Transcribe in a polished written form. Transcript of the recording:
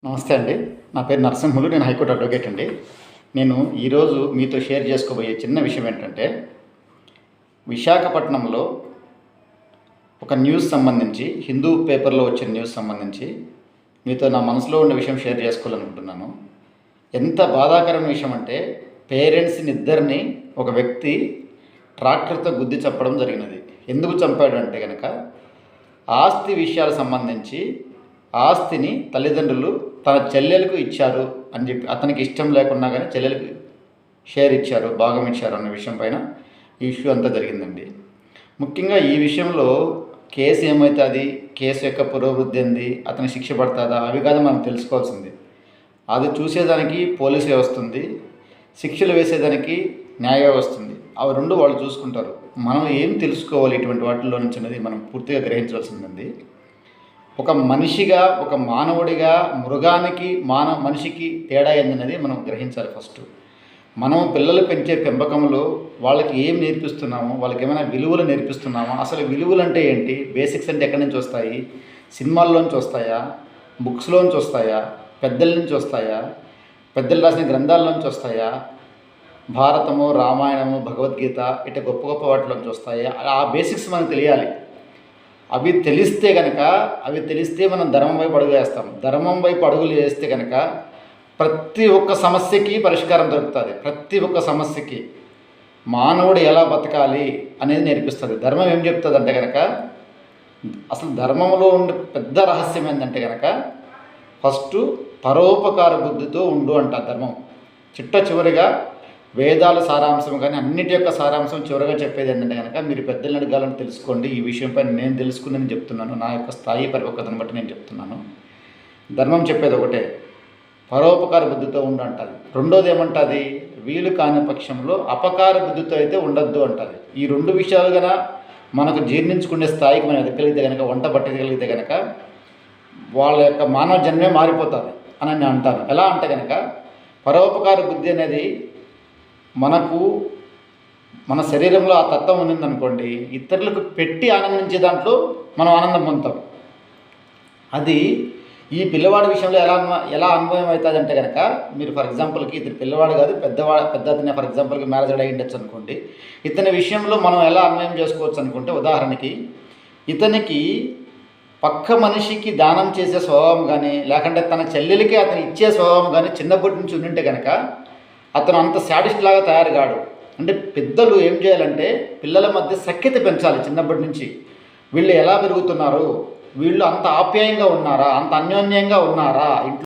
నమస్తే అండి. నా పేరు నరసింహులు. నేను హైకోర్టు అడ్వకేట్ అండి. నేను ఈరోజు మీతో షేర్ చేసుకోబోయే చిన్న విషయం ఏంటంటే, విశాఖపట్నంలో ఒక న్యూస్ సంబంధించి, హిందూ పేపర్లో వచ్చిన న్యూస్ సంబంధించి మీతో నా మనసులో ఉన్న విషయం షేర్ చేసుకోవాలనుకుంటున్నాను. ఎంత బాధాకరమైన విషయం అంటే, పేరెంట్స్ని ఇద్దరిని ఒక వ్యక్తి ట్రాక్టర్తో గుద్ది చంపడం జరిగినది. ఎందుకు చంపాడు అంటే కనుక, ఆస్తి విషయాలకు సంబంధించి ఆస్తిని తల్లిదండ్రులు తన చెల్లెలకు ఇచ్చారు అని చెప్పి, అతనికి ఇష్టం లేకున్నా కానీ చెల్లెలకు షేర్ ఇచ్చారు, భాగం ఇచ్చారు అన్న విషయం పైన ఈ ఇష్యూ అంతా జరిగిందండి. ముఖ్యంగా ఈ విషయంలో కేసు ఏమైతే అది కేసు యొక్క పురోభివృద్ధి ఏంది, అతని శిక్ష పడుతుందా, అవి కాదు మనం తెలుసుకోవాల్సింది. అది చూసేదానికి పోలీసు వ్యవస్థ ఉంది, శిక్షలు వేసేదానికి న్యాయ వ్యవస్థ ఉంది. అవి రెండు వాళ్ళు చూసుకుంటారు. మనం ఏం తెలుసుకోవాలి ఇటువంటి వాటిల్లో నుంచి అనేది మనం పూర్తిగా గ్రహించవలసిందండి. ఒక మనిషిగా, ఒక మానవుడిగా మృగానికి మనిషికి తేడా ఏందనేది మనం గ్రహించాలి. ఫస్ట్ మనం పిల్లలు పెంచే పెంపకంలో వాళ్ళకి ఏం నేర్పిస్తున్నామో, వాళ్ళకి ఏమైనా విలువలు నేర్పిస్తున్నామో, అసలు విలువలు అంటే ఏంటి, బేసిక్స్ అంటే ఎక్కడి నుంచి వస్తాయి, సినిమాల్లోంచి వస్తాయా, బుక్స్లోంచి వస్తాయా, పెద్దల నుంచి వస్తాయా, పెద్దలు రాసిన గ్రంథాల్లోంచి వస్తాయా, భారతము, రామాయణము, భగవద్గీత ఇట్లా గొప్ప గొప్ప వాటిలోంచి వస్తాయా, ఆ బేసిక్స్ మనకు తెలియాలి. అవి తెలిస్తే మనం ధర్మం వైపు అడుగు వేస్తాం. ధర్మం వైపు అడుగులు వేస్తే కనుక ప్రతి ఒక్క సమస్యకి పరిష్కారం దొరుకుతుంది. ప్రతి ఒక్క సమస్యకి మానవుడు ఎలా బతకాలి అనేది నేర్పిస్తుంది. ధర్మం ఏం చెప్తుంది అంటే కనుక, అసలు ధర్మంలో ఉండే పెద్ద రహస్యం ఏంటంటే కనుక, ఫస్ట్ పరోపకార బుద్ధితో ఉండు అంట ధర్మం. చివరిగా వేదాల సారాంశం కానీ అన్నిటి యొక్క సారాంశం చివరిగా చెప్పేది ఏంటంటే కనుక, మీరు పెద్దలను అడగాలని తెలుసుకోండి. ఈ విషయంపై నేను తెలుసుకుని చెప్తున్నాను, నా యొక్క స్థాయి పరిపక్వతను బట్టి నేను చెప్తున్నాను. ధర్మం చెప్పేది ఒకటే, పరోపకార బుద్ధితో ఉండు అంటుంది. రెండోది ఏమంటుంది, వీలు కాని పక్షంలో అపకార బుద్ధితో అయితే ఉండొద్దు అంటుంది. ఈ రెండు విషయాలు కనుక మనకు జీర్ణించుకునే స్థాయికి మనం ఎదగలిగితే కనుక, వంట పట్టగలిగితే కనుక వాళ్ళ యొక్క మానవ జన్మే మారిపోతుంది అని నేను అంటాను. ఎలా అంటే కనుక, పరోపకార బుద్ధి అనేది మన శరీరంలో ఆ తత్వం ఉన్నదనుకోండి, ఇతరులకు పెట్టి ఆనందించే దాంట్లో మనం ఆనందం పొందుతాం. అది ఈ పిల్లవాడి విషయంలో ఎలా అనుభవం అవుతుంది అంటే కనుక, మీరు ఫర్ ఎగ్జాంపుల్కి ఇతని పిల్లవాడు కాదు, పెద్ద అతనే ఫర్ ఎగ్జాంపుల్కి మ్యారేజ్ అయ్యి ఉండొచ్చు అనుకోండి. ఇతని విషయంలో మనం ఎలా అన్వయం చేసుకోవచ్చు అనుకుంటే, ఉదాహరణకి ఇతనికి పక్క మనిషికి దానం చేసే స్వభావం కానీ, లేకుంటే తన చెల్లెలకి అతను ఇచ్చే స్వభావం కానీ చిన్నప్పటి నుంచి ఉండింటే కనుక అతను అంత శాడిస్ట్ లాగా తయారు కాడు. అంటే పెద్దలు ఏం చేయాలంటే, పిల్లల మధ్య సఖ్యత పెంచాలి చిన్నప్పటి నుంచి. వీళ్ళు ఎలా పెరుగుతున్నారు, వీళ్ళు అంత ఆప్యాయంగా ఉన్నారా, అంత అన్యోన్యంగా ఉన్నారా, ఇంట్లో